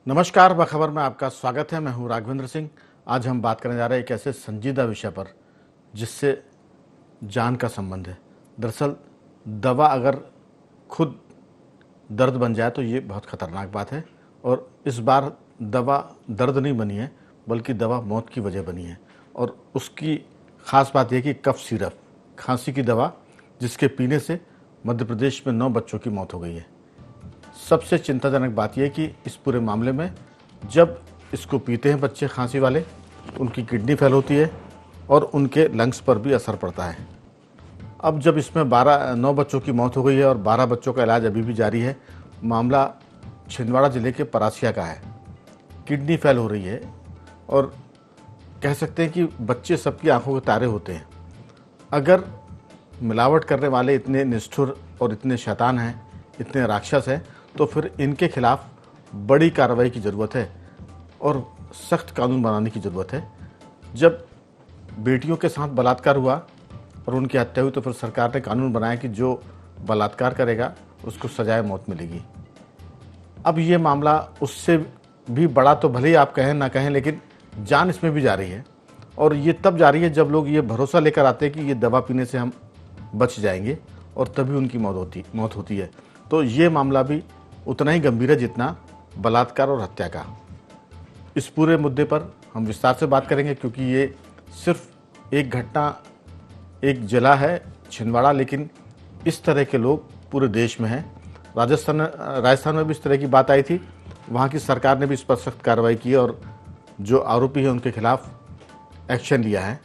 नमस्कार, बखबर में आपका स्वागत है। मैं हूं राघवेंद्र सिंह। आज हम बात करने जा रहे हैं एक ऐसे संजीदा विषय पर जिससे जान का संबंध है। दरअसल दवा अगर खुद दर्द बन जाए तो ये बहुत ख़तरनाक बात है, और इस बार दवा दर्द नहीं बनी है बल्कि दवा मौत की वजह बनी है। और उसकी ख़ास बात यह कि कफ सिरप, खांसी की दवा, जिसके पीने से मध्य प्रदेश में 9 बच्चों की मौत हो गई है। सबसे चिंताजनक बात यह कि इस पूरे मामले में जब इसको पीते हैं बच्चे खांसी वाले, उनकी किडनी फेल होती है और उनके लंग्स पर भी असर पड़ता है। अब जब इसमें 9 बच्चों की मौत हो गई है और 12 बच्चों का इलाज अभी भी जारी है। मामला छिंदवाड़ा जिले के परासिया का है। किडनी फेल हो रही है और कह सकते हैं कि बच्चे सबकी आंखों के तारे होते हैं। अगर मिलावट करने वाले इतने निष्ठुर और इतने शैतान हैं, इतने राक्षस हैं, तो फिर इनके खिलाफ बड़ी कार्रवाई की ज़रूरत है और सख्त कानून बनाने की ज़रूरत है। जब बेटियों के साथ बलात्कार हुआ और उनकी हत्या हुई तो फिर सरकार ने कानून बनाया कि जो बलात्कार करेगा उसको सजाए मौत मिलेगी। अब ये मामला उससे भी बड़ा, तो भले ही आप कहें ना कहें, लेकिन जान इसमें भी जा रही है। और ये तब जा रही है जब लोग ये भरोसा लेकर आते हैं कि ये दवा पीने से हम बच जाएंगे, और तभी उनकी मौत होती है। तो ये मामला भी उतना ही गंभीर है जितना बलात्कार और हत्या का। इस पूरे मुद्दे पर हम विस्तार से बात करेंगे, क्योंकि ये सिर्फ एक घटना, एक जिला है छिंदवाड़ा, लेकिन इस तरह के लोग पूरे देश में हैं। राजस्थान में भी इस तरह की बात आई थी। वहाँ की सरकार ने भी इस पर सख्त कार्रवाई की और जो आरोपी है उनके खिलाफ एक्शन लिया है।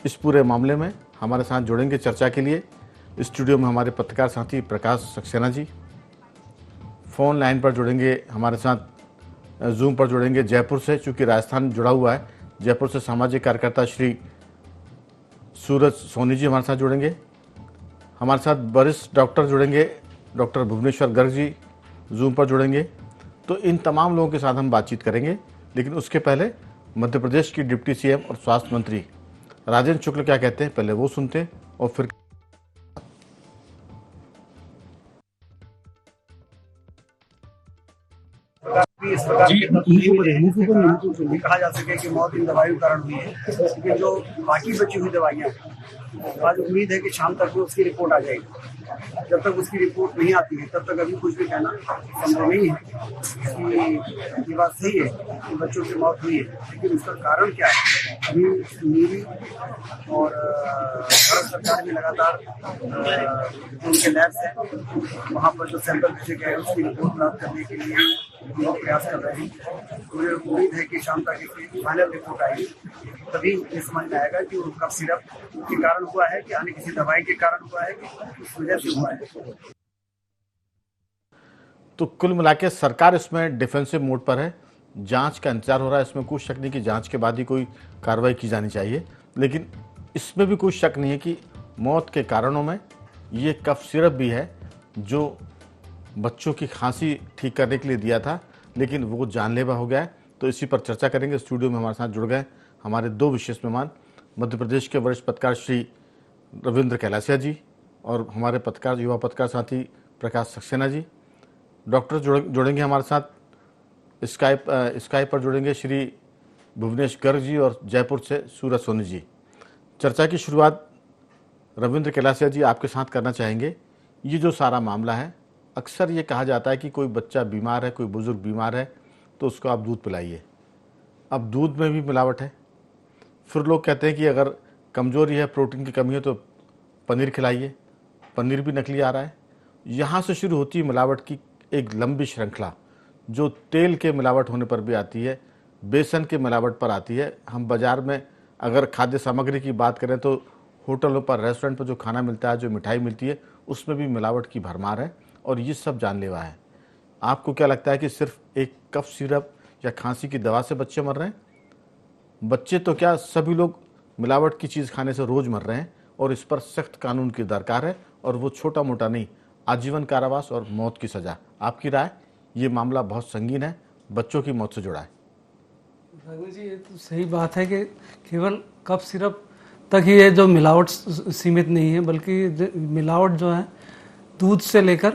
इस पूरे मामले में हमारे साथ जुड़ेंगे चर्चा के लिए स्टूडियो में हमारे पत्रकार साथी प्रकाश सक्सेना जी। फ़ोन लाइन पर जुड़ेंगे हमारे साथ, जूम पर जुड़ेंगे जयपुर से, चूँकि राजस्थान जुड़ा हुआ है, जयपुर से सामाजिक कार्यकर्ता श्री सूरज सोनी जी हमारे साथ जुड़ेंगे। हमारे साथ वरिष्ठ डॉक्टर जुड़ेंगे, डॉक्टर भुवनेश्वर गर्ग जी जूम पर जुड़ेंगे। तो इन तमाम लोगों के साथ हम बातचीत करेंगे, लेकिन उसके पहले मध्य प्रदेश की डिप्टी सीएम और स्वास्थ्य मंत्री राजेंद्र शुक्ल क्या कहते हैं, पहले वो सुनते हैं और फिर इस प्रकार की कहा जा सके कि मौत इन दवाइयों के कारण हुई है। लेकिन जो बाकी बची हुई दवाइयाँ, आज उम्मीद है कि शाम तक में उसकी रिपोर्ट आ जाएगी। जब तक उसकी रिपोर्ट नहीं आती है तब तक अभी कुछ भी कहना संभव नहीं है। कि ये बात सही है कि बच्चों की मौत हुई है, लेकिन उसका कारण क्या है अभी नीवी और भारत सरकार भी लगातार उनके लैब्स हैं, वहाँ पर जो सैंपल भेजे गए उसकी रिपोर्ट प्राप्त करने के लिए लोग प्रयास कर रहे हैं। मुझे उम्मीद है कि शाम तक इसकी फाइनल रिपोर्ट आएगी, तभी ये समझ में आएगा कि वो कफ सिरप के कारण हुआ है कि अन्य किसी दवाई के कारण हुआ है कि उस वजह से हुआ है। तो कुल मिलाकर सरकार इसमें डिफेंसिव मोड पर है। जांच का इंतजार हो रहा है। इसमें कुछ शक नहीं कि जांच के बाद ही कोई कार्रवाई की जानी चाहिए, लेकिन इसमें भी कुछ शक नहीं है कि मौत के कारणों में ये कफ सिरप भी है जो बच्चों की खांसी ठीक करने के लिए दिया था, लेकिन वो जानलेवा हो गया है। तो इसी पर चर्चा करेंगे। स्टूडियो में हमारे साथ जुड़ गए हमारे 2 विशेष मेहमान, मध्य प्रदेश के वरिष्ठ पत्रकार श्री रविंद्र कैलासिया जी और हमारे युवा पत्रकार साथी प्रकाश सक्सेना जी। डॉक्टर जुड़ेंगे हमारे साथ। स्काइप पर जुड़ेंगे श्री भुवनेश गर्ग जी और जयपुर से सूरज सोनी जी। चर्चा की शुरुआत रविंद्र कैलासिया जी आपके साथ करना चाहेंगे। ये जो सारा मामला है, अक्सर ये कहा जाता है कि कोई बच्चा बीमार है, कोई बुजुर्ग बीमार है तो उसको आप दूध पिलाइए। अब दूध में भी मिलावट है। फिर लोग कहते हैं कि अगर कमज़ोरी है, प्रोटीन की कमी है तो पनीर खिलाइए, पनीर भी नकली आ रहा है। यहाँ से शुरू होती है मिलावट की एक लंबी श्रृंखला, जो तेल के मिलावट होने पर भी आती है, बेसन के मिलावट पर आती है। हम बाज़ार में अगर खाद्य सामग्री की बात करें तो होटलों पर, रेस्टोरेंट पर जो खाना मिलता है, जो मिठाई मिलती है, उसमें भी मिलावट की भरमार है और ये सब जानलेवा है। आपको क्या लगता है कि सिर्फ एक कफ सिरप या खांसी की दवा से बच्चे मर रहे हैं? बच्चे तो क्या, सभी लोग मिलावट की चीज़ खाने से रोज़ मर रहे हैं और इस पर सख्त कानून की दरकार है, और वो छोटा मोटा नहीं, आजीवन कारावास और मौत की सज़ा। आपकी राय? ये मामला बहुत संगीन है, बच्चों की मौत से जुड़ा है। राघव जी, ये तो सही बात है कि केवल कफ सिरप तक ही ये जो मिलावट सीमित नहीं है, बल्कि मिलावट जो है दूध से लेकर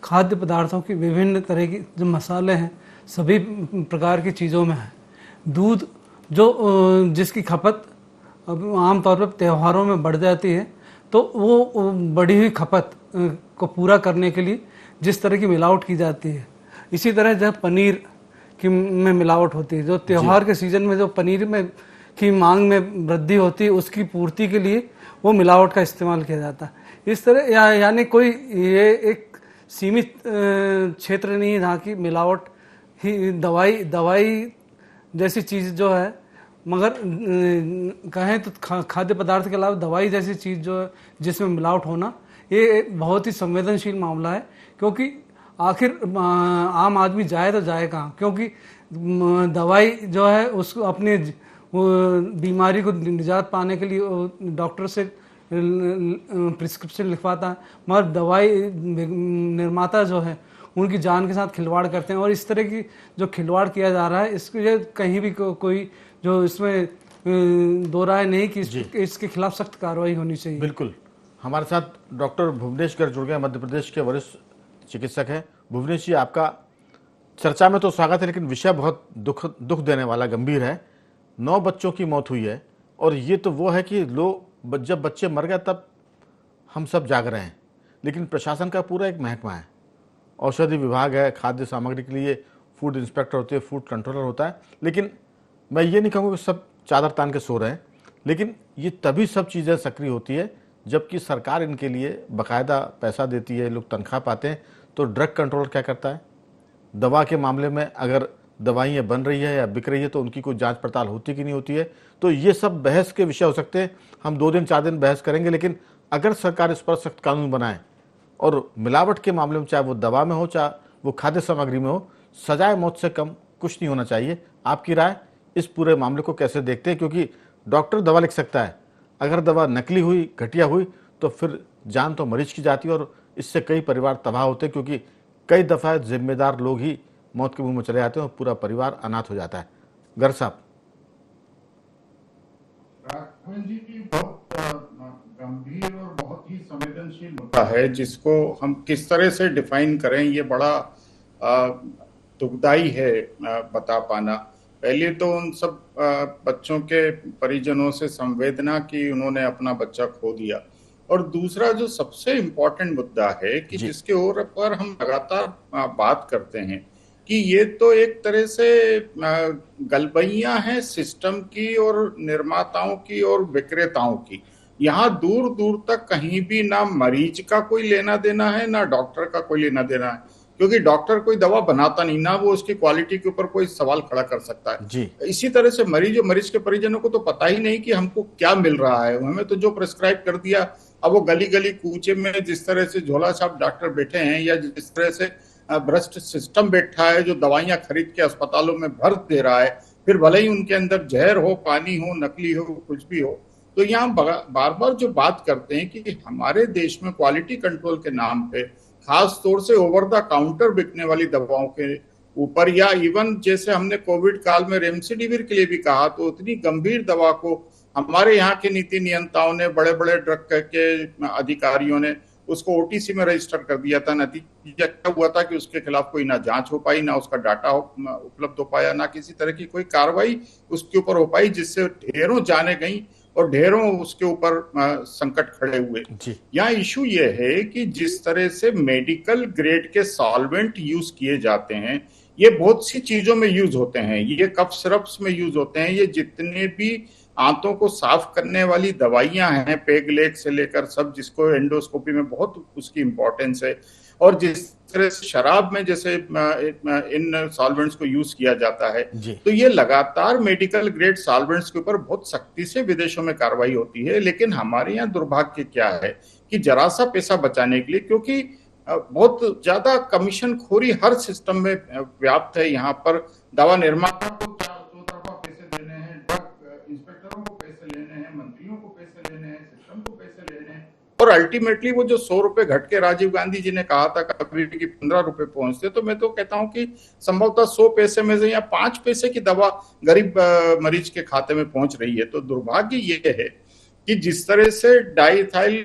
खाद्य पदार्थों की विभिन्न तरह की जो मसाले हैं, सभी प्रकार की चीज़ों में है। दूध जो जिसकी खपत अब आमतौर पर त्योहारों में बढ़ जाती है, तो वो बढ़ी हुई खपत को पूरा करने के लिए जिस तरह की मिलावट की जाती है, इसी तरह जब पनीर की में मिलावट होती है, जो त्योहार के सीजन में जो पनीर में की मांग में वृद्धि होती है, उसकी पूर्ति के लिए वो मिलावट का इस्तेमाल किया जाता है। इस तरह यानी कोई ये एक सीमित क्षेत्र नहीं है जहाँ की मिलावट ही दवाई जैसी चीज़ जो है, मगर कहें तो खाद्य पदार्थ के अलावा दवाई जैसी चीज़ जो है जिसमें मिलावट होना, ये बहुत ही संवेदनशील मामला है। क्योंकि आखिर आम आदमी जाए तो जाए कहाँ, क्योंकि दवाई जो है उसको अपने बीमारी को निजात पाने के लिए डॉक्टर से प्रिस्क्रिप्शन लिखवाता है, मगर दवाई निर्माता जो है उनकी जान के साथ खिलवाड़ करते हैं। और इस तरह की जो खिलवाड़ किया जा रहा है, इसके कहीं भी कोई जो इसमें दो राय नहीं कि इसके खिलाफ सख्त कार्रवाई होनी चाहिए। बिल्कुल। हमारे साथ डॉक्टर भुवनेश गर्ग जुड़ गए, मध्य प्रदेश के वरिष्ठ चिकित्सक हैं। भुवनेश जी, आपका चर्चा में तो स्वागत है, लेकिन विषय बहुत दुख देने वाला, गंभीर है। 9 बच्चों की मौत हुई है, और ये तो वो है कि जब बच्चे मर गए तब हम सब जाग रहे हैं, लेकिन प्रशासन का पूरा एक महकमा है, औषधि विभाग है, खाद्य सामग्री के लिए फूड इंस्पेक्टर होते हैं, फूड कंट्रोलर होता है। लेकिन मैं ये नहीं कहूँगा कि सब चादर तान के सो रहे हैं, लेकिन ये तभी सब चीज़ें सक्रिय होती है जबकि सरकार इनके लिए बाकायदा पैसा देती है, लोग तनख्वाह पाते हैं। तो ड्रग कंट्रोलर क्या करता है? दवा के मामले में अगर दवाइयाँ बन रही है या बिक रही है तो उनकी कोई जांच पड़ताल होती कि नहीं होती है? तो ये सब बहस के विषय हो सकते हैं, हम 2 दिन 4 दिन बहस करेंगे। लेकिन अगर सरकार इस पर सख्त कानून बनाए और मिलावट के मामले में, चाहे वो दवा में हो चाहे वो खाद्य सामग्री में हो, सजाए मौत से कम कुछ नहीं होना चाहिए। आपकी राय इस पूरे मामले को कैसे देखते हैं? क्योंकि डॉक्टर दवा लिख सकता है, अगर दवा नकली हुई, घटिया हुई, तो फिर जान तो मरीज की जाती है और इससे कई परिवार तबाह होते हैं, क्योंकि कई दफ़ा जिम्मेदार लोग ही मौत के मुंह में चले जाते हैं और पूरा परिवार अनाथ हो जाता है। गर्ग साहब। राघवन जी की बहुत गंभीर और बहुत ही संवेदनशील मुद्दा है, जिसको हम किस तरह से डिफाइन करें, ये बड़ा दुखदाई है बता पाना। पहले तो उन सब बच्चों के परिजनों से संवेदना की, उन्होंने अपना बच्चा खो दिया। और दूसरा जो सबसे इम्पोर्टेंट मुद्दा है कि जिसके ऊपर हम लगातार बात करते हैं कि ये तो एक तरह से गलबैयां हैं सिस्टम की और निर्माताओं की और विक्रेताओं की। यहाँ दूर दूर तक कहीं भी ना मरीज का कोई लेना देना है, ना डॉक्टर का कोई लेना देना है, क्योंकि डॉक्टर कोई दवा बनाता नहीं, ना वो उसकी क्वालिटी के ऊपर कोई सवाल खड़ा कर सकता है जी। इसी तरह से मरीज के परिजनों को तो पता ही नहीं कि हमको क्या मिल रहा है, हमें तो जो प्रिस्क्राइब कर दिया, अब वो गली गली कूचे में जिस तरह से झोला छाप डॉक्टर बैठे हैं या जिस तरह से भ्रष्ट सिस्टम बैठा है जो दवाइयां खरीद के अस्पतालों में भर दे रहा है, फिर भले ही उनके अंदर जहर हो, पानी हो, नकली हो, कुछ भी हो। तो यहाँ बार बार जो बात करते हैं कि हमारे देश में क्वालिटी कंट्रोल के नाम पे खास तौर से ओवर द काउंटर बिकने वाली दवाओं के ऊपर, या इवन जैसे हमने कोविड काल में रेमडेसिविर के लिए भी कहा, तो उतनी गंभीर दवा को हमारे यहाँ के नीति नियंताओं ने, बड़े बड़े ड्रग के अधिकारियों ने उसको ओटीसी में रजिस्टर कर दिया था। नतीजा क्या हुआ था कि उसके खिलाफ कोई ना जांच हो पाई, ना उसका डाटा उपलब्ध हो पाया, ना किसी तरह की कोई कार्रवाई उसके ऊपर हो पाई, जिससे ढेरों जाने गई और ढेरों उसके ऊपर संकट खड़े हुए। यहाँ इशू ये है कि जिस तरह से मेडिकल ग्रेड के सॉल्वेंट यूज किए जाते हैं, ये बहुत सी चीजों में यूज होते हैं, ये कफ सिरप्स में यूज होते हैं, ये जितने भी आंतों को साफ करने वाली दवाइयां हैं, पेगलेक से लेकर सब, जिसको एंडोस्कोपी में बहुत उसकी इंपॉर्टेंस है। और जिस तरह से शराब में जैसे इन सॉल्वेंट्स को यूज किया जाता है, तो ये लगातार मेडिकल ग्रेड सॉल्वेंट्स के ऊपर बहुत सख्ती से विदेशों में कार्रवाई होती है। लेकिन हमारे यहाँ दुर्भाग्य क्या है कि जरा सा पैसा बचाने के लिए, क्योंकि बहुत ज्यादा कमीशन खोरी हर सिस्टम में व्याप्त है, यहाँ पर दवा निर्माता को दो तरफा पैसे देने हैं, ड्रग इंस्पेक्टरों को पैसे लेने हैं, मंत्रियों को पैसे लेने हैं, सिस्टम को पैसे लेने हैं, और अल्टीमेटली वो जो 100 रुपए घट के राजीव गांधी जी ने कहा था कभी कि 15 रुपए पहुंचते, तो मैं तो कहता हूं कि संभवतः 100 पैसे में से या 5 पैसे की दवा गरीब मरीज के खाते में पहुंच रही है। तो दुर्भाग्य ये है कि जिस तरह से डाइथाइल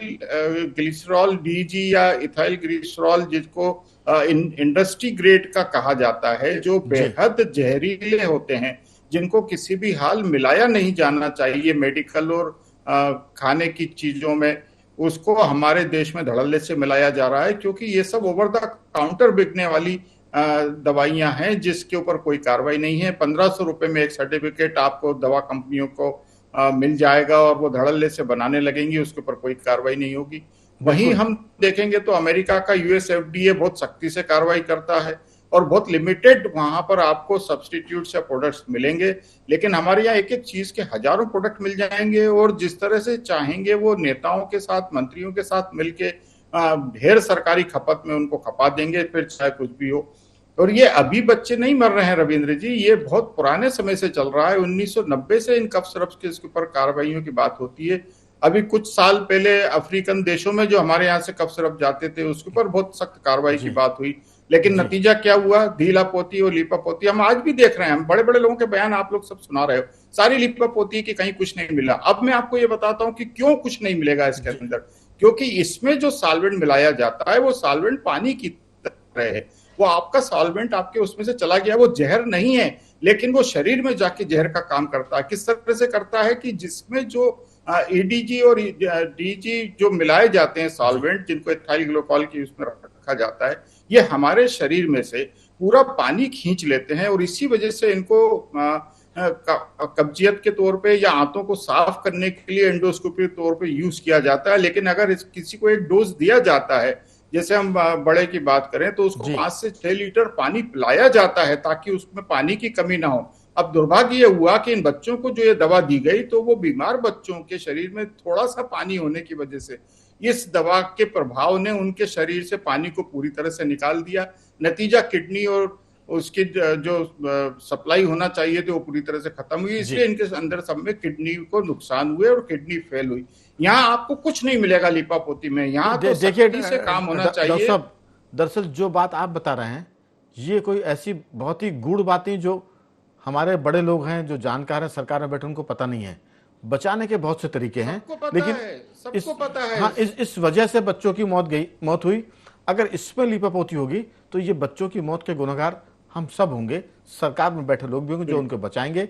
ग्लिसरॉल डीजी या इथाइल ग्लिसरॉल, जिसको इंडस्ट्री ग्रेड का कहा जाता है, जो जी। बेहद जहरीले होते हैं, जिनको किसी भी हाल मिलाया नहीं जाना चाहिए मेडिकल और खाने की चीजों में, उसको हमारे देश में धड़ल्ले से मिलाया जा रहा है, क्योंकि ये सब ओवर द काउंटर बिकने वाली दवाइयां हैं जिसके ऊपर कोई कार्रवाई नहीं है। 1500 रुपए में एक सर्टिफिकेट आपको दवा कंपनियों को मिल जाएगा और वो धड़ल्ले से बनाने लगेंगी, उसके ऊपर कोई कार्रवाई नहीं होगी। वहीं हम देखेंगे तो अमेरिका का यूएस एफडीए बहुत सख्ती से कार्रवाई करता है और बहुत लिमिटेड वहां पर आपको सब्सटीट्यूट्स या प्रोडक्ट्स मिलेंगे, लेकिन हमारे यहाँ एक एक चीज के हजारों प्रोडक्ट मिल जाएंगे और जिस तरह से चाहेंगे वो नेताओं के साथ, मंत्रियों के साथ मिलके ढेर सरकारी खपत में उनको खपा देंगे, फिर चाहे कुछ भी हो। और ये अभी बच्चे नहीं मर रहे हैं रविंद्र जी, ये बहुत पुराने समय से चल रहा है। 1990 से इन कफ सिरप के इसके ऊपर कार्रवाइयों की बात होती है। अभी कुछ साल पहले अफ्रीकन देशों में जो हमारे यहाँ से कफ सिरप जाते थे उसके ऊपर बहुत सख्त कार्रवाई की बात हुई, लेकिन नतीजा क्या हुआ? ढीला पोती और लीपा पोती। हम आज भी देख रहे हैं, हम बड़े बड़े लोगों के बयान आप लोग सब सुना रहे हो, सारी लीपा पोती की कहीं कुछ नहीं मिला। अब मैं आपको ये बताता हूँ कि क्यों कुछ नहीं मिलेगा इसके अंदर, क्योंकि इसमें जो सॉल्वेंट मिलाया जाता है वो सॉल्वेंट पानी की तरह है। वो आपका सॉल्वेंट आपके उसमें से चला गया, वो जहर नहीं है, लेकिन वो शरीर में जाके जहर का काम करता है। किस तरह से करता है कि जिसमें जो ईडीजी और डीजी जो मिलाए जाते हैं सॉल्वेंट, जिनको इथाइल ग्लिकोल की उसमें रखा जाता है, ये हमारे शरीर में से पूरा पानी खींच लेते हैं और इसी वजह से इनको कब्जियत के तौर पे या आंतों को साफ करने के लिए एंडोस्कोपी के तौर पे यूज किया जाता है। लेकिन अगर किसी को एक डोज दिया जाता है, जैसे हम बड़े की बात करें तो उसको 5 से 6 लीटर पानी पिलाया जाता है ताकि उसमें पानी की कमी ना हो। अब दुर्भाग्य ये हुआ कि इन बच्चों को जो ये दवा दी गई तो वो बीमार बच्चों के शरीर में थोड़ा सा पानी होने की वजह से इस दवा के प्रभाव ने उनके शरीर से पानी को पूरी तरह से निकाल दिया। नतीजा किडनी और उसकी जो सप्लाई होना चाहिए थी वो पूरी तरह से खत्म हुई, इसलिए इनके अंदर सब में किडनी को नुकसान हुए और किडनी फेल हुई। यहाँ आपको कुछ नहीं मिलेगा लीपापोती में, यहाँ तो सख्ती से काम होना चाहिए। दरअसल जो बात आप बता रहे हैं ये कोई ऐसी बहुत ही गूढ़ बातें जो हमारे बड़े लोग हैं, जो जानकार हैं, सरकार में बैठे, उनको पता नहीं है। बचाने के बहुत से तरीके हैं, लेकिन सबको पता है। हाँ, इस वजह से बच्चों की मौत हुई। अगर इसमें लीपापोती होगी तो ये बच्चों की मौत के गुनहगार हम सब होंगे, सरकार में बैठे लोग भी होंगे जो उनको बचाएंगे।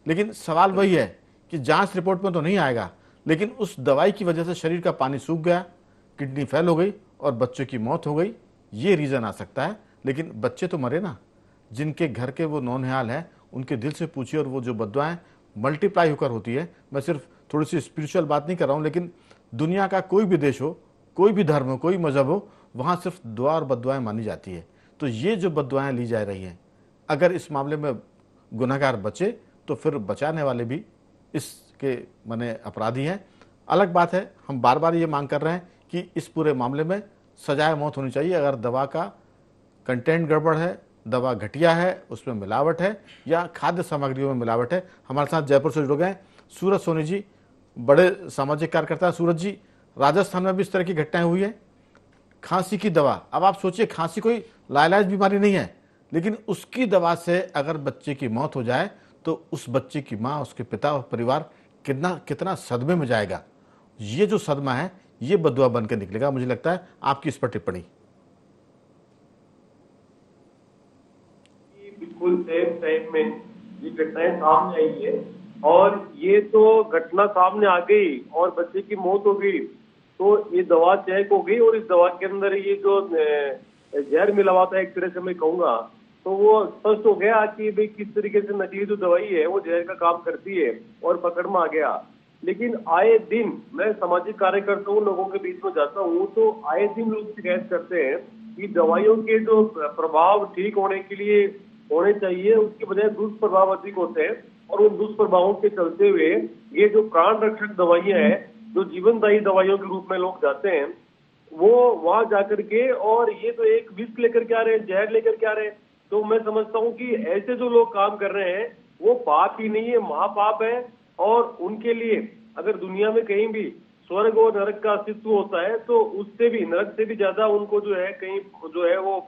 लेकिन सवाल वही है कि जांच रिपोर्ट में तो नहीं आएगा, लेकिन उस दवाई की वजह से शरीर का पानी सूख गया, किडनी फेल हो गई और बच्चों की मौत हो गई, ये रीजन आ सकता है। लेकिन बच्चे तो मरे ना, जिनके घर के वो नौनिहाल है उनके दिल से पूछिए, और वो जो बद्दुआएं मल्टीप्लाई होकर होती है। मैं सिर्फ थोड़ी सी स्पिरिचुअल बात नहीं कर रहा हूँ, लेकिन दुनिया का कोई भी देश हो, कोई भी धर्म हो, कोई मजहब हो, वहाँ सिर्फ दुआ और बद्दुआएं मानी जाती है। तो ये जो बद्दुआएं ली जा रही हैं, अगर इस मामले में गुनहगार बचे तो फिर बचाने वाले भी इसके माने अपराधी हैं। अलग बात है, हम बार बार ये मांग कर रहे हैं कि इस पूरे मामले में सजाए मौत होनी चाहिए। अगर दवा का कंटेंट गड़बड़ है, दवा घटिया है, उसमें मिलावट है या खाद्य सामग्रियों में मिलावट है। हमारे साथ जयपुर से जुड़ गए सूरज सोनी जी, बड़े सामाजिक कार्यकर्ता। सूरज जी, राजस्थान में भी इस तरह की घटनाएं हुई है, खांसी की दवा। अब आप सोचिए, खांसी कोई लाइलाज बीमारी नहीं है, लेकिन उसकी दवा से अगर बच्चे की मौत हो जाए तो उस बच्चे की माँ, उसके पिता और परिवार कितना सदमे में जाएगा। ये जो सदमा है ये बद्दुआ बनकर निकलेगा। मुझे लगता है आपकी इस पर टिप्पणी। बिल्कुल सेम टाइम में ये घटनाएं सामने आई है और ये तो घटना सामने आ गई और बच्चे की मौत हो गई, तो ये दवा चेक हो गई और इस दवा के अंदर ये जो जहर मिला हुआ था, एक तरह से मैं कहूंगा, तो वो स्पष्ट हो गया कि भाई किस तरीके से नकली जो दवाई है वो जहर का काम करती है और पकड़ में आ गया। लेकिन आए दिन मैं सामाजिक कार्यकर्ता हूँ, लोगों के बीच में जाता हूँ, तो आए दिन लोग शिकायत करते हैं कि दवाइयों के जो प्रभाव ठीक होने के लिए होने चाहिए उसके बजाय दुष्प्रभाव अधिक होते हैं और उन दुष्प्रभावों के चलते हुए ये जो प्राण रक्षक दवाइयां हैं, जो जीवनदायी दवाइयों के रूप में लोग जाते हैं, वो वहां जाकर के और ये तो एक विष लेकर के आ रहे हैं, जहर लेकर के आ रहे हैं। तो मैं समझता हूँ कि ऐसे जो लोग काम कर रहे हैं वो पाप ही नहीं है, महापाप है। और उनके लिए अगर दुनिया में कहीं भी स्वर्ग और नरक का अस्तित्व होता है तो उससे भी, नरक से भी ज्यादा उनको जो है कहीं जो है वो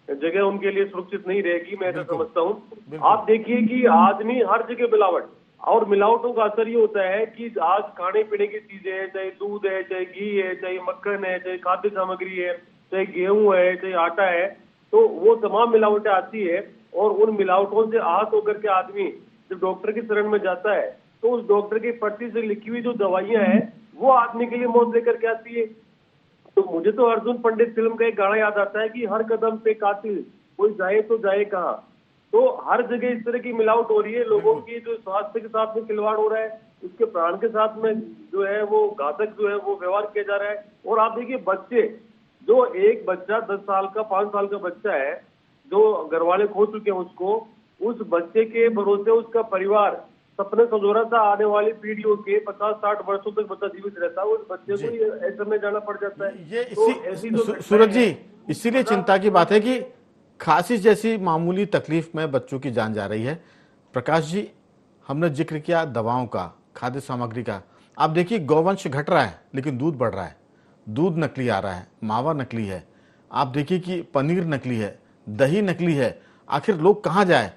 जगह उनके लिए सुरक्षित नहीं रहेगी, मैं ऐसा समझता हूँ। आप देखिए कि आदमी हर जगह मिलावट, और मिलावटों का असर ये होता है कि आज खाने पीने की चीजें है, चाहे दूध है, चाहे घी है, चाहे मक्खन है, चाहे खाद्य सामग्री है, चाहे गेहूं है, चाहे आटा है, तो वो तमाम मिलावटें आती है और उन मिलावटों से आहत होकर के आदमी जब डॉक्टर की शरण में जाता है तो उस डॉक्टर की पर्ची से लिखी हुई जो दवाइयां हैं वो आदमी के लिए मौत लेकर के आती है। तो मुझे तो अर्जुन पंडित फिल्म का एक गाना याद आता है कि हर कदम पे कातिल, कोई जाए तो जाए कहाँ। तो हर जगह इस तरह की मिलावट हो रही है, लोगों की जो स्वास्थ्य के साथ में खिलवाड़ हो रहा है, उसके प्राण के साथ में जो है वो घातक जो है वो व्यवहार किया जा रहा है। और आप देखिए बच्चे, जो एक बच्चा 10 साल का 5 साल का बच्चा है जो घर वाले खो चुके हैं उसको, उस बच्चे के भरोसे उसका परिवार सपने संजोरा था, आने वाली पीढ़ियों के 50-60 वर्षों तक बच्चा जीवित रहता है, उस बच्चे को ये ऐसे में जाना पड़ जाता है। ये तो ऐसी जो सूरज जी, घटनाएं हैं, इसीलिए चिंता की बात है कि खांसी जैसी मामूली तकलीफ में बच्चों की जान जा रही है। प्रकाश जी, हमने जिक्र किया दवाओं का, खाद्य सामग्री का। आप देखिए गौवंश घट रहा है लेकिन दूध बढ़ रहा है, दूध नकली आ रहा है, मावा नकली है। आप देखिए कि पनीर नकली है, दही नकली है। आखिर लोग कहाँ जाए?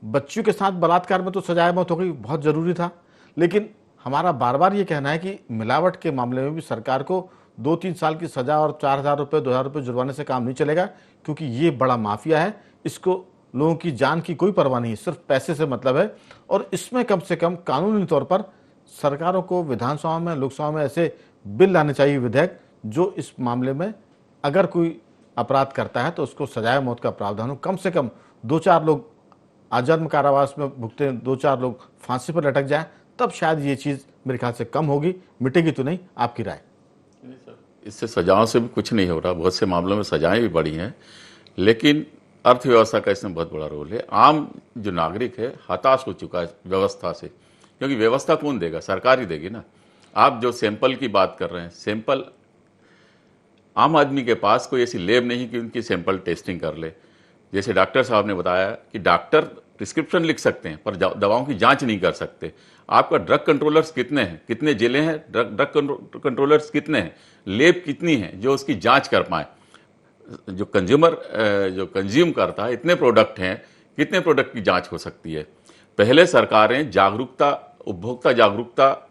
बच्चियों के साथ बलात्कार में तो सजाए मौत हो गई, बहुत ज़रूरी था, लेकिन हमारा बार बार ये कहना है कि मिलावट के मामले में भी सरकार को 2-3 साल की सज़ा और 4,000 रुपये 2,000 रुपये जुर्माने से काम नहीं चलेगा, क्योंकि ये बड़ा माफिया है। इसको लोगों की जान की कोई परवाह नहीं है, सिर्फ पैसे से मतलब है। और इसमें कम से कम कानूनी तौर पर सरकारों को विधानसभा में, लोकसभा में ऐसे बिल लाने चाहिए, विधेयक, जो इस मामले में अगर कोई अपराध करता है तो उसको सजाए मौत का प्रावधान हो। कम से कम 2-4 लोग आजन्म कारावास में भुगते, 2-4 लोग फांसी पर लटक जाए, तब शायद ये चीज़ मेरे ख्याल से कम होगी, मिटेगी तो नहीं। आपकी राय? इससे सजाओं से भी कुछ नहीं हो रहा, बहुत से मामलों में सजाएं भी बढ़ी हैं, लेकिन अर्थव्यवस्था का इसमें बहुत बड़ा रोल है। आम जो नागरिक है हताश हो चुका है व्यवस्था से, क्योंकि व्यवस्था कौन देगा? सरकार ही देगी ना। आप जो सैंपल की बात कर रहे हैं, सैंपल आम आदमी के पास कोई ऐसी लैब नहीं कि उनकी सैंपल टेस्टिंग कर ले। जैसे डॉक्टर साहब ने बताया कि डॉक्टर प्रिस्क्रिप्शन लिख सकते हैं पर दवाओं की जांच नहीं कर सकते। आपका ड्रग कंट्रोलर्स कितने हैं, कितने जिले हैं, ड्रग कंट्रोलर्स कितने हैं, लैब कितनी है जो उसकी जांच कर पाए? जो कंज्यूमर जो कंज्यूम करता है, इतने प्रोडक्ट हैं, कितने प्रोडक्ट की जांच हो सकती है? पहले सरकारें जागरूकता, उपभोक्ता जागरूकता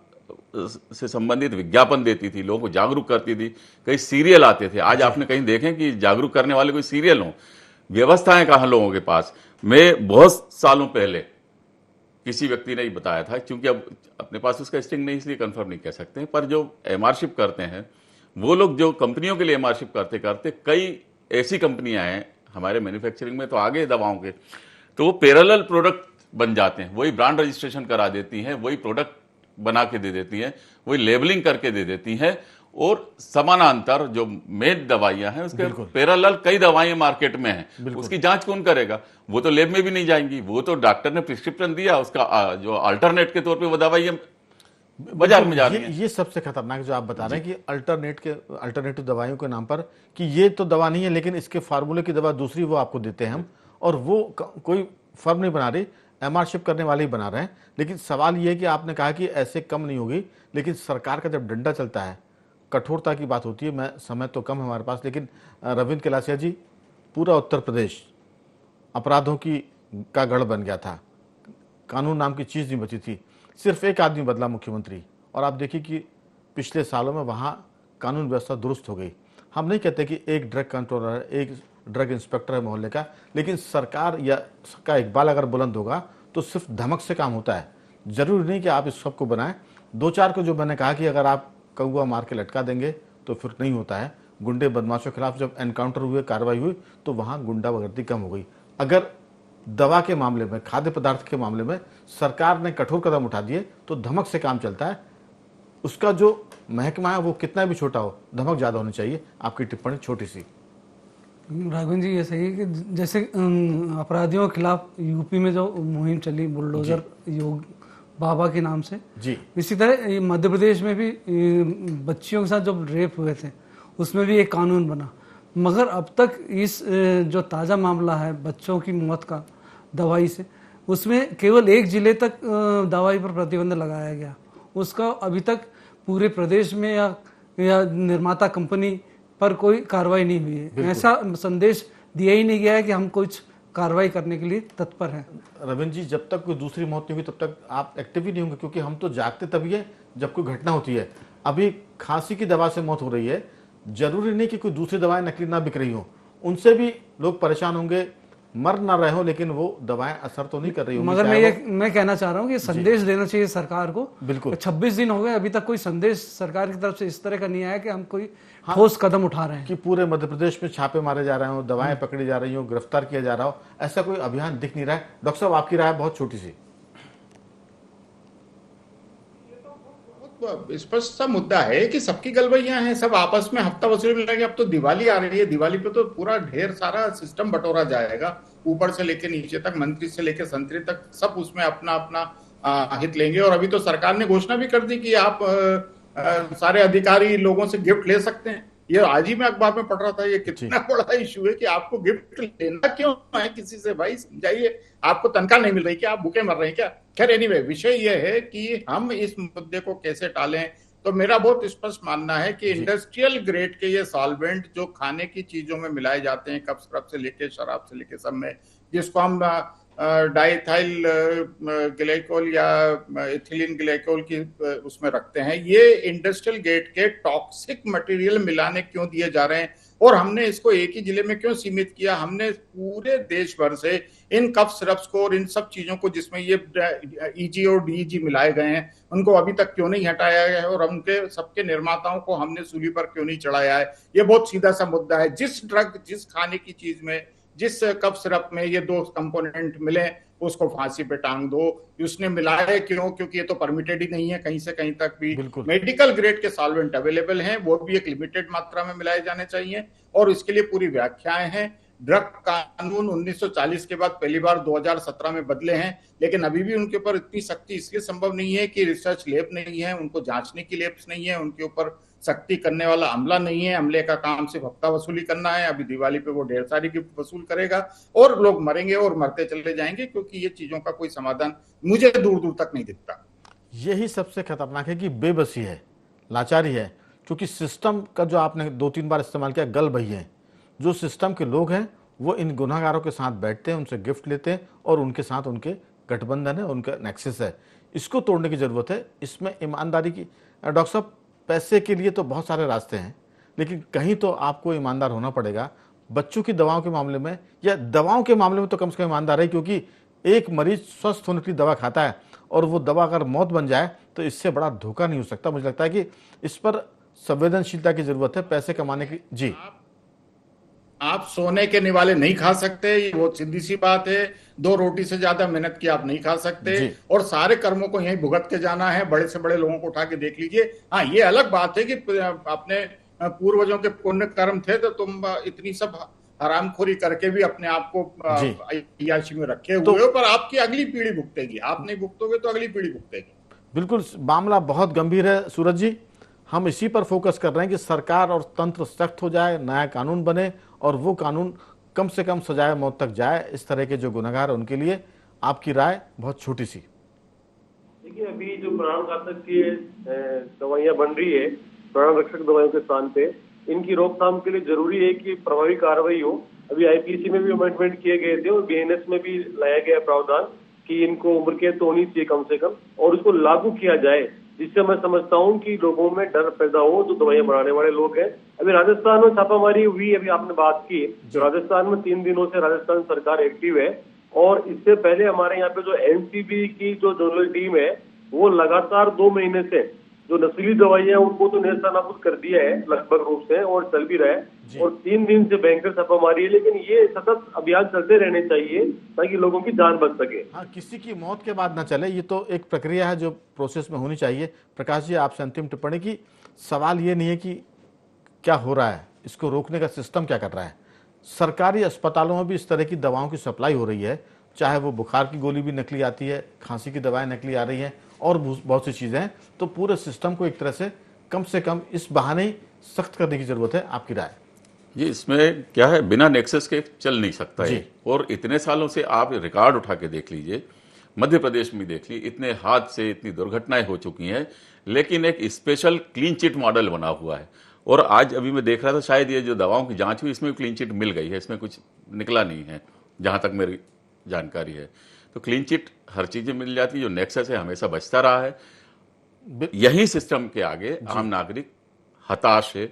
से संबंधित विज्ञापन देती थी, लोगों को जागरूक करती थी, कई सीरियल आते थे। आज आपने कहीं देखें कि जागरूक करने वाले कोई सीरियल हों? व्यवस्थाएं कहाँ लोगों के पास? मैं बहुत सालों पहले किसी व्यक्ति ने ही बताया था, क्योंकि अब अपने पास उसका स्टिंग नहीं इसलिए कंफर्म नहीं कह सकते, पर जो एमआरशिप करते हैं वो लोग, जो कंपनियों के लिए एमआरशिप करते करते कई ऐसी कंपनियां हैं हमारे मैन्युफैक्चरिंग में तो आगे दवाओं के, तो वो पैरेलल प्रोडक्ट बन जाते हैं, वही ब्रांड रजिस्ट्रेशन करा देती हैं, वही प्रोडक्ट बना के दे देती हैं, वही लेबलिंग करके दे देती हैं, और समानांतर जो मेड दवाइयां हैं उसके पैरेलल कई दवाइयां मार्केट में हैं। उसकी जांच कौन करेगा? वो तो लैब में भी नहीं जाएंगी, वो तो डॉक्टर ने प्रिस्क्रिप्शन दिया, उसका जो अल्टरनेट के तौर पे वो दवाइयां बाजार में जा रही हैं। ये सबसे खतरनाक जो आप बता रहे हैं कि अल्टरनेटिव दवाइयों के नाम पर कि ये तो दवा नहीं है लेकिन इसके फार्मूले की दवा दूसरी वो आपको देते हैं हम, और वो कोई फर्म नहीं बना रही, एमआरशिप करने वाले ही बना रहे हैं। लेकिन सवाल ये है कि आपने कहा कि ऐसे कम नहीं होगी, लेकिन सरकार का जब डंडा चलता है, कठोरता की बात होती है। मैं समय तो कम है हमारे पास, लेकिन रविंद्र कैलासिया जी, पूरा उत्तर प्रदेश अपराधों का गढ़ बन गया था, कानून नाम की चीज़ नहीं बची थी, सिर्फ एक आदमी बदला, मुख्यमंत्री, और आप देखिए कि पिछले सालों में वहाँ कानून व्यवस्था दुरुस्त हो गई। हम नहीं कहते कि एक ड्रग कंट्रोलर है, एक ड्रग इंस्पेक्टर है मोहल्ले का, लेकिन सरकार या का इकबाल अगर बुलंद होगा तो सिर्फ धमक से काम होता है। जरूरी नहीं कि आप इस सबको बनाएं। 2-4 को जो मैंने कहा कि अगर आप कौवा मार के लटका देंगे तो फिर नहीं होता है। गुंडे बदमाशों के खिलाफ जब एनकाउंटर हुए, कार्रवाई हुई, तो वहाँ गुंडागर्दी कम हो गई। अगर दवा के मामले में, खाद्य पदार्थ के मामले में सरकार ने कठोर कदम उठा दिए तो धमक से काम चलता है। उसका जो महकमा है वो कितना भी छोटा हो, धमक ज़्यादा होनी चाहिए। आपकी टिप्पणी छोटी सी। राघवन जी, ये सही है कि जैसे अपराधियों के खिलाफ यूपी में जो मुहिम चली बुलडोजर योग बाबा के नाम से जी, इसी तरह मध्य प्रदेश में भी बच्चियों के साथ जो रेप हुए थे उसमें भी एक कानून बना, मगर अब तक इस जो ताज़ा मामला है बच्चों की मौत का दवाई से, उसमें केवल एक जिले तक दवाई पर प्रतिबंध लगाया गया। उसका अभी तक पूरे प्रदेश में या निर्माता कंपनी पर कोई कार्रवाई नहीं हुई है। ऐसा संदेश दिया ही नहीं गया है कि हम कुछ कार्रवाई करने के लिए तत्पर हैं। रविंद्र जी, जब तक कोई दूसरी मौत नहीं हुई तब तक आप एक्टिव ही नहीं होंगे, क्योंकि हम तो जागते तभी है जब कोई घटना होती है। अभी खांसी की दवा से मौत हो रही है, जरूरी नहीं कि कोई दूसरी दवाएं नकली ना बिक रही हो, उनसे भी लोग परेशान होंगे, मर ना रहे हो लेकिन वो दवाएं असर तो नहीं कर रही होंगी। मगर चाहे वो- मैं कहना चाह रहा हूँ कि संदेश देना चाहिए सरकार को। बिल्कुल। 26 दिन हो गए, अभी तक कोई संदेश सरकार की तरफ से इस तरह का नहीं आया कि हम कोई ठोस कदम उठा रहे हैं। कि पूरे मध्य प्रदेश में छापे मारे जा रहे हो, दवाएं पकड़ी जा रही हो, गिरफ्तार किया जा रहा हो, ऐसा कोई अभियान दिख नहीं रहा है। डॉक्टर साहब, आपकी राय बहुत छोटी सी। स्पष्ट सा मुद्दा है कि सबकी गलबैयां हैं, सब आपस में हफ्ता वसूली में लगे। अब तो दिवाली आ रही है, दिवाली पे तो पूरा ढेर सारा सिस्टम बटोरा जाएगा, ऊपर से लेके नीचे तक, मंत्री से लेके संतरी तक, सब उसमें अपना अपना हित लेंगे। और अभी तो सरकार ने घोषणा भी कर दी कि आप सारे अधिकारी लोगों से गिफ्ट ले सकते हैं। ये आज ही मैं अखबार में पढ़ रहा था, ये कितना बड़ा इशू है कि आपको गिफ्ट लेना क्यों है किसी से, भाई समझाइए। आपको तनख्वाह नहीं मिल रही क्या, आप भूखे मर रहे हैं क्या? खैर एनीवे, विषय यह है कि हम इस मुद्दे को कैसे टालें। तो मेरा बहुत स्पष्ट मानना है कि इंडस्ट्रियल ग्रेड के ये सॉल्वेंट जो खाने की चीजों में मिलाए जाते हैं, कप सिरप से लेके शराब से लेके सब में, जिसको हम डाइथाइल ग्लाइकोल या इथिलीन ग्लाइकोल की उसमें रखते हैं, ये इंडस्ट्रियल ग्रेड के टॉक्सिक मटेरियल मिलाने क्यों दिए जा रहे हैं? और हमने इसको एक ही जिले में क्यों सीमित किया? हमने पूरे देश भर से इन कफ सिरप्स को और इन सब चीजों को जिसमें ये ईजी और डीईजी मिलाए गए हैं, उनको अभी तक क्यों नहीं हटाया गया है? और उनके सबके निर्माताओं को हमने सूली पर क्यों नहीं चढ़ाया है? ये बहुत सीधा सा मुद्दा है। जिस ड्रग, जिस खाने की चीज में, जिस कफ सिरप में ये दो कंपोनेंट मिले, उसको फांसी पे टांग दो। उसने मिलाया क्यों? क्योंकि ये तो परमिटेड ही नहीं है कहीं से कहीं तक भी। मेडिकल ग्रेड के सॉल्वेंट अवेलेबल हैं, वो भी एक लिमिटेड मात्रा में मिलाए जाने चाहिए और इसके लिए पूरी व्याख्याएं हैं। ड्रग कानून 1940 के बाद पहली बार 2017 में बदले हैं, लेकिन अभी भी उनके ऊपर इतनी सख्ती इसलिए संभव नहीं है कि रिसर्च लैब नहीं है, उनको जांचने की लैब्स नहीं है, उनके ऊपर सख्ती करने वाला अमला नहीं है। अमले का काम सिर्फ हफ्ता वसूली करना है। अभी दिवाली पे वो ढेर सारी गिफ्ट वसूल करेगा और लोग मरेंगे और मरते चले जाएंगे, क्योंकि ये चीजों का कोई समाधान मुझे दूर दूर तक नहीं दिखता। यही सबसे खतरनाक है कि बेबसी है, लाचारी है, क्योंकि सिस्टम का जो आपने 2-3 बार इस्तेमाल किया, गल बही है। जो सिस्टम के लोग हैं वो इन गुनाहगारों के साथ बैठते हैं, उनसे गिफ्ट लेते हैं और उनके साथ उनके गठबंधन है, उनका नेक्सस है। इसको तोड़ने की जरूरत है। इसमें ईमानदारी की, डॉक्टर साहब, पैसे के लिए तो बहुत सारे रास्ते हैं, लेकिन कहीं तो आपको ईमानदार होना पड़ेगा। बच्चों की दवाओं के मामले में या दवाओं के मामले में तो कम से कम ईमानदार है, क्योंकि एक मरीज स्वस्थ होने की दवा खाता है और वो दवा अगर मौत बन जाए तो इससे बड़ा धोखा नहीं हो सकता। मुझे लगता है कि इस पर संवेदनशीलता की जरूरत है, पैसे कमाने की। जी, आप सोने के निवाले नहीं खा सकते, ये बहुत सीधी सी बात है। 2 रोटी से ज्यादा मेहनत की आप नहीं खा सकते और सारे कर्मों को यहीं भुगत के जाना है। बड़े से बड़े लोगों को उठा के देख लीजिए। हाँ, ये अलग बात है कि अपने पूर्वजों के पुण्य कर्म थे तो तुम इतनी सब हरामखोरी करके भी अपने आप को अय्याशी में रखे हुए हो, पर आपकी अगली पीढ़ी भुगतेगी। आप नहीं भुगतोगे तो अगली पीढ़ी भुगतेगी। बिल्कुल, मामला बहुत गंभीर है सूरज जी। हम इसी पर फोकस कर रहे हैं कि सरकार और तंत्र सख्त हो जाए, नया कानून बने और वो कानून कम से कम सजाए मौत तक जाए। इस तरह के जो गुनहगार, उनके लिए आपकी राय बहुत छोटी सी। देखिए, अभी जो प्राण घातक की दवाइयां बन रही है, प्राण रक्षक दवाइयों के स्थान पे, इनकी रोकथाम के लिए जरूरी है कि प्रभावी कार्रवाई हो। अभी आईपीसी में भी अमेंडमेंट किए गए थे और बीएनएस में भी लाया गया प्रावधान कि इनको उम्र कैद तो होनी चाहिए कम से कम, और उसको लागू किया जाए, जिससे मैं समझता हूं कि लोगों में डर पैदा हो जो दवाइयां बनाने वाले लोग हैं। अभी राजस्थान में छापामारी हुई, अभी आपने बात की, जो राजस्थान में 3 दिनों से राजस्थान सरकार एक्टिव है और इससे पहले हमारे यहाँ पे जो एनसीबी की जो जनरल टीम है वो लगातार 2 महीने से जो नस्ली दवाइयां उनको तो नेस्तनाबूद कर दिया है लगभग रूप से और चल भी रहा है, और 3 दिन से भयंकर छापामारी है। लेकिन ये सतत अभियान चलते रहने चाहिए ताकि लोगों की जान बच सके। हाँ, किसी की मौत के बाद ना चले, ये तो एक प्रक्रिया है जो प्रोसेस में होनी चाहिए। प्रकाश जी, आपसे अंतिम टिप्पणी की सवाल ये नहीं है कि क्या हो रहा है, इसको रोकने का सिस्टम क्या कर रहा है। सरकारी अस्पतालों में भी इस तरह की दवाओं की सप्लाई हो रही है, चाहे वो बुखार की गोली भी नकली आती है, खांसी की दवाएं नकली आ रही हैं और बहुत सी चीज़ें हैं। तो पूरे सिस्टम को एक तरह से कम इस बहाने ही सख्त करने की जरूरत है। आपकी राय? ये इसमें क्या है, बिना नेक्सस के चल नहीं सकता है। और इतने सालों से आप रिकॉर्ड उठा के देख लीजिए, मध्य प्रदेश में देख लीजिए, इतने हादसे, इतनी दुर्घटनाएं हो चुकी हैं, लेकिन एक स्पेशल क्लीन चिट मॉडल बना हुआ है। और आज अभी मैं देख रहा था, शायद ये जो दवाओं की जांच हुई इसमें क्लीन चिट मिल गई है, इसमें कुछ निकला नहीं है जहां तक मेरी जानकारी है। तो क्लीन चिट हर चीजें मिल जाती है, जो नेक्सस है हमेशा बचता रहा है। यही सिस्टम के आगे आम नागरिक हताश है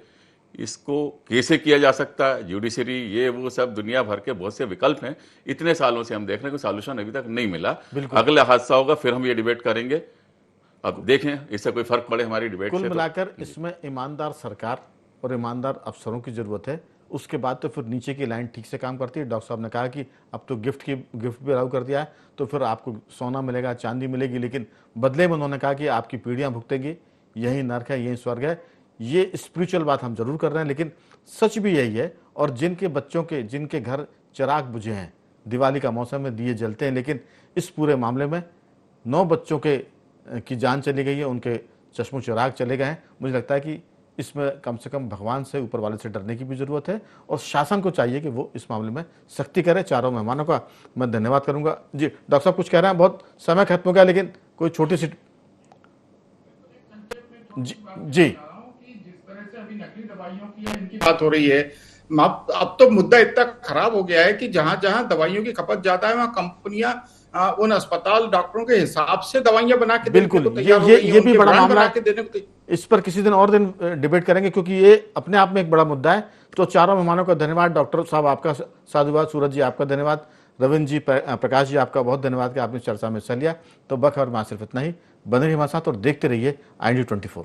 इसको कैसे किया जा सकता है, जुडिशरी ये वो सब दुनिया भर के बहुत से विकल्प हैं। इतने सालों से हम देख रहे हैं, कोई सॉल्यूशन अभी तक नहीं मिला। अगला हादसा होगा फिर हम ये डिबेट करेंगे। अब देखें इससे कोई फर्क पड़े हमारी डिबेट कुल से। मिलाकर इसमें ईमानदार सरकार और ईमानदार अफसरों की जरूरत है। उसके बाद तो फिर नीचे की लाइन ठीक से काम करती है। डॉक्टर साहब ने कहा कि अब तो गिफ्ट भी अलाउ कर दिया है, तो फिर आपको सोना मिलेगा, चांदी मिलेगी, लेकिन बदले में उन्होंने कहा कि आपकी पीढ़ियां भुगतेंगी, यही नर्क है, यही स्वर्ग है। ये स्पिरिचुअल बात हम जरूर कर रहे हैं, लेकिन सच भी यही है। और जिनके बच्चों के जिनके घर चिराग बुझे हैं, दिवाली का मौसम में दिए जलते हैं, लेकिन इस पूरे मामले में 9 बच्चों की जान चली गई है, उनके चश्मो चिराग चले गए हैं। मुझे लगता है कि इसमें कम से कम भगवान से, ऊपर वाले से डरने की भी जरूरत है और शासन को चाहिए कि वो इस मामले में सख्ती करे। चारों मेहमानों का मैं धन्यवाद करूंगा। जी डॉक्टर साहब कुछ कह रहे हैं, बहुत समय खत्म हो गया, लेकिन कोई छोटी सी जी बात हो रही है। अब तो मुद्दा इतना खराब हो गया है कि जहां जहां दवाइयों की खपत ज्यादा है वहां कंपनियां उन अस्पताल डॉक्टरों के हिसाब से दवाइयां बना के बिल्कुल, ये भी बड़ा मामला है। इस पर किसी दिन और दिन डिबेट करेंगे, क्योंकि ये अपने आप में एक बड़ा मुद्दा है। तो चारों मेहमानों का धन्यवाद। डॉक्टर साहब आपका साधुवाद, सूरज जी आपका धन्यवाद, रविंद्र जी, प्रकाश जी आपका बहुत धन्यवाद कि आपने चर्चा में हिस्सा लिया। तो बखबर में सिर्फ इतना ही। बने रहिए हमारे साथ और देखते रहिए IND24।